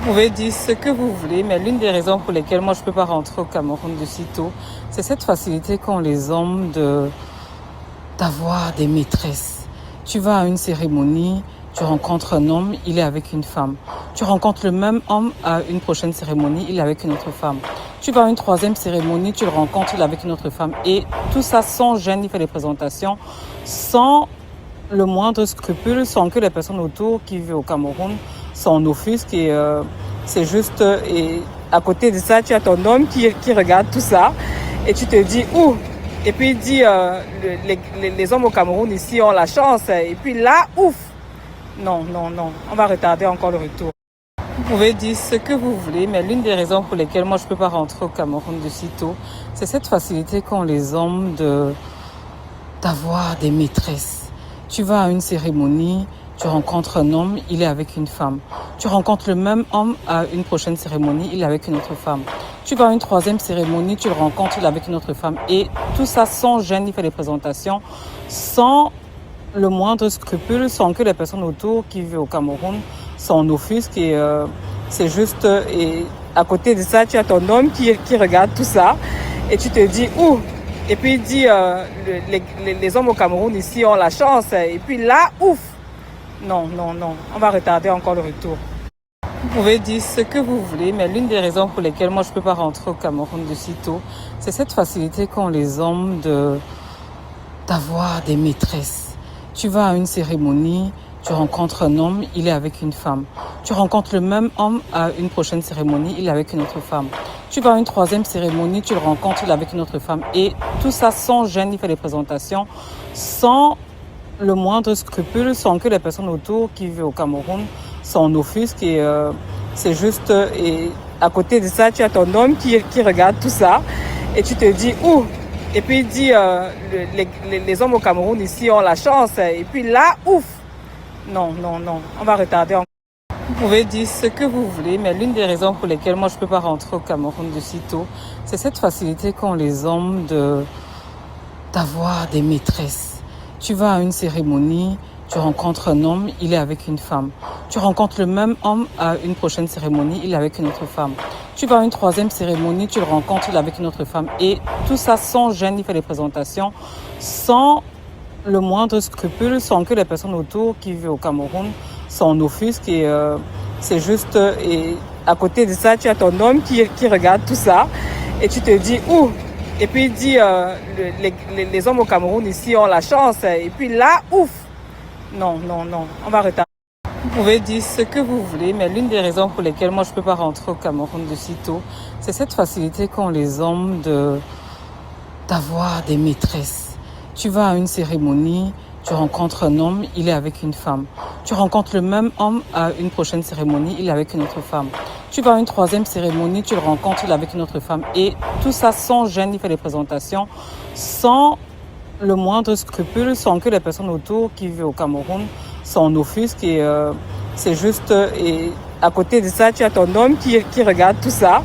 pouvez dire ce que vous voulez, mais l'une des raisons pour lesquelles moi je ne peux pas rentrer au Cameroun de sitôt, c'est cette facilité qu'ont les hommes d'avoir des maîtresses. Tu vas à une cérémonie, tu rencontres un homme, il est avec une femme. Tu rencontres le même homme à une prochaine cérémonie, il est avec une autre femme. Tu vas à une troisième cérémonie, tu le rencontres, il est avec une autre femme. Et tout ça sans gêne, il fait des présentations, sans le moindre scrupule, sans que les personnes autour qui vivent au Cameroun s'en offusquent. Et c'est juste... et à côté de ça, tu as ton homme qui regarde tout ça et tu te dis « Ouh !» Et puis il dit les hommes au Cameroun ici ont la chance. Et puis là, ouf! Non, on va retarder encore le retour. Vous pouvez dire ce que vous voulez, mais l'une des raisons pour lesquelles moi je ne peux pas rentrer au Cameroun de sitôt, c'est cette facilité qu'ont les hommes d'avoir des maîtresses. Tu vas à une cérémonie, tu rencontres un homme, il est avec une femme. Tu rencontres le même homme à une prochaine cérémonie, il est avec une autre femme. Tu vas à une troisième cérémonie, tu le rencontres, il est avec une autre femme. Et tout ça sans gêne, il fait des présentations, sans le moindre scrupule, sans que les personnes autour qui vivent au Cameroun s'en offusquent. Et c'est juste... et à côté de ça, tu as ton homme qui regarde tout ça et tu te dis « Ouh !» Et puis il dit les hommes au Cameroun ici ont la chance. Et puis là, ouf! Non, on va retarder encore le retour. Vous pouvez dire ce que vous voulez, mais l'une des raisons pour lesquelles moi je ne peux pas rentrer au Cameroun de sitôt, c'est cette facilité qu'ont les hommes d'avoir des maîtresses. Tu vas à une cérémonie, tu rencontres un homme, il est avec une femme. Tu rencontres le même homme à une prochaine cérémonie, il est avec une autre femme. Tu vas à une troisième cérémonie, tu le rencontres, il est avec une autre femme. Et tout ça sans gêne, il fait des présentations, sans le moindre scrupule, sans que les personnes autour qui vivent au Cameroun s'en offusquent. Et c'est juste... et à côté de ça, tu as ton homme qui regarde tout ça et tu te dis « Ouh !» Et puis il dit les hommes au Cameroun ici ont la chance. Et puis là, ouf! Non, on va retarder encore. Vous pouvez dire ce que vous voulez, mais l'une des raisons pour lesquelles moi je ne peux pas rentrer au Cameroun de sitôt, c'est cette facilité qu'ont les hommes d'avoir des maîtresses. Tu vas à une cérémonie, tu rencontres un homme, il est avec une femme. Tu rencontres le même homme à une prochaine cérémonie, il est avec une autre femme. Tu vas à une troisième cérémonie, tu le rencontres, il est avec une autre femme. Et tout ça sans gêne, il fait des présentations, sans le moindre scrupule, sans que les personnes autour qui vivent au Cameroun s'en offusquent. Et c'est juste... et à côté de ça, tu as ton homme qui regarde tout ça et tu te dis « Ouh !» Et puis il dit les hommes au Cameroun ici ont la chance. Et puis là, ouf! Non, on va retarder. Vous pouvez dire ce que vous voulez, mais l'une des raisons pour lesquelles moi je ne peux pas rentrer au Cameroun de sitôt, c'est cette facilité qu'ont les hommes d'avoir des maîtresses. Tu vas à une cérémonie, tu rencontres un homme, il est avec une femme. Tu rencontres le même homme à une prochaine cérémonie, il est avec une autre femme. Tu vas à une troisième cérémonie, tu le rencontres, il est avec une autre femme. Et tout ça sans gêne, il fait des présentations, sans le moindre scrupule, sans que les personnes autour qui vivent au Cameroun s'en offusquent. Et c'est juste... et à côté de ça, tu as ton homme qui regarde tout ça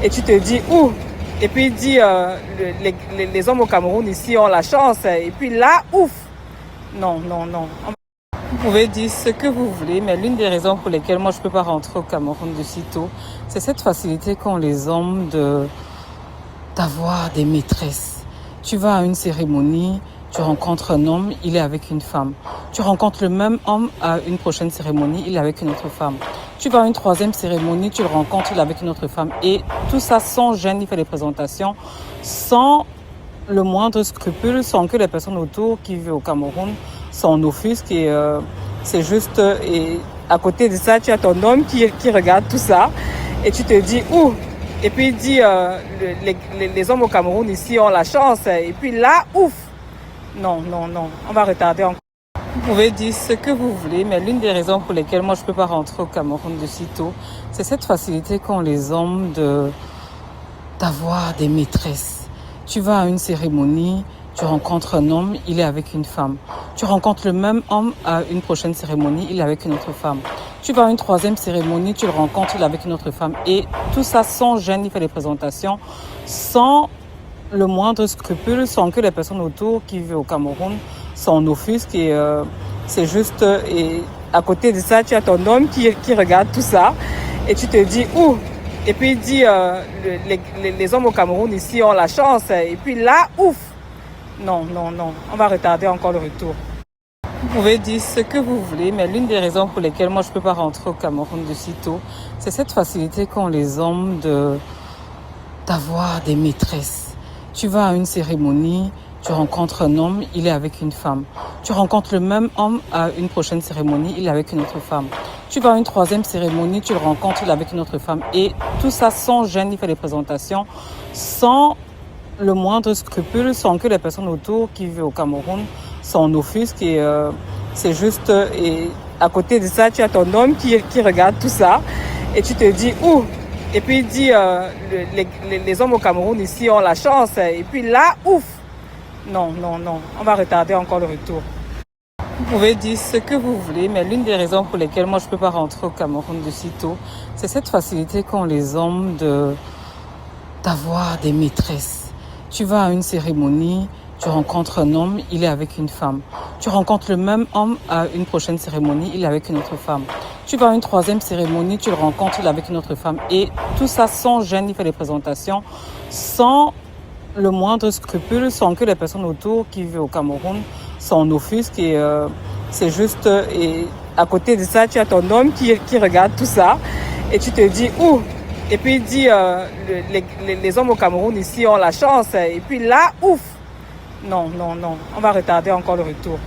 et tu te dis « Ouh !» Et puis il dit les hommes au Cameroun ici ont la chance. Et puis là, ouf! Non. Vous pouvez dire ce que vous voulez, mais l'une des raisons pour lesquelles moi je ne peux pas rentrer au Cameroun de sitôt, c'est cette facilité qu'ont les hommes d'avoir des maîtresses. Tu vas à une cérémonie, tu rencontres un homme, il est avec une femme. Tu rencontres le même homme à une prochaine cérémonie, il est avec une autre femme. Tu vas à une troisième cérémonie, tu le rencontres, il est avec une autre femme. Et tout ça sans gêne, il fait des présentations, sans le moindre scrupule, sans que les personnes autour qui vivent au Cameroun s'en offusquent. Et c'est juste... et à côté de ça, tu as ton homme qui regarde tout ça et tu te dis « Ouh !» Et puis il dit les hommes au Cameroun ici ont la chance. Et puis là, ouf! Non, on va retarder encore. Vous pouvez dire ce que vous voulez, mais l'une des raisons pour lesquelles moi je ne peux pas rentrer au Cameroun de sitôt, c'est cette facilité qu'ont les hommes d'avoir des maîtresses. Tu vas à une cérémonie, tu rencontres un homme, il est avec une femme. Tu rencontres le même homme à une prochaine cérémonie, il est avec une autre femme. Tu vas à une troisième cérémonie, tu le rencontres, il est avec une autre femme. Et tout ça sans gêne, il fait des présentations, sans le moindre scrupule, sans que les personnes autour qui vivent au Cameroun s'en offusquent. Et c'est juste... et à côté de ça, tu as ton homme qui regarde tout ça Et tu te dis, ouh. Et puis il dit, les hommes au Cameroun ici ont la chance. Et puis là, ouf. Non, non, non. On va retarder encore le retour. Vous pouvez dire ce que vous voulez, mais l'une des raisons pour lesquelles moi je ne peux pas rentrer au Cameroun de sitôt, c'est cette facilité qu'ont les hommes d'avoir des maîtresses. Tu vas à une cérémonie, tu rencontres un homme, il est avec une femme. Tu rencontres le même homme à une prochaine cérémonie, il est avec une autre femme. Tu vas à une troisième cérémonie, tu le rencontres, il est avec une autre femme. Et tout ça sans gêne, il fait des présentations, sans le moindre scrupule, sans que les personnes autour qui vivent au Cameroun s'en offusquent. Et c'est juste... Et à côté de ça, tu as ton homme qui regarde tout ça. Et tu te dis, ouh. Et puis il dit, les hommes au Cameroun ici ont la chance. Et puis là, ouf. Non, non, non. On va retarder encore le retour. Vous pouvez dire ce que vous voulez, mais l'une des raisons pour lesquelles moi je ne peux pas rentrer au Cameroun de sitôt, c'est cette facilité qu'ont les hommes d'avoir des maîtresses. Tu vas à une cérémonie, tu rencontres un homme, il est avec une femme. Tu rencontres le même homme à une prochaine cérémonie, il est avec une autre femme. Tu vas à une troisième cérémonie, tu le rencontres, il est avec une autre femme. Et tout ça sans gêne, il fait des présentations, sans le moindre scrupule, sans que les personnes autour qui vivent au Cameroun s'en offusquent. Et c'est juste... Et à côté de ça, tu as ton homme qui regarde tout ça. Et tu te dis, ouh. Et puis il dit, les hommes au Cameroun ici ont la chance. Et puis là, ouf. Non, non, non. On va retarder encore le retour.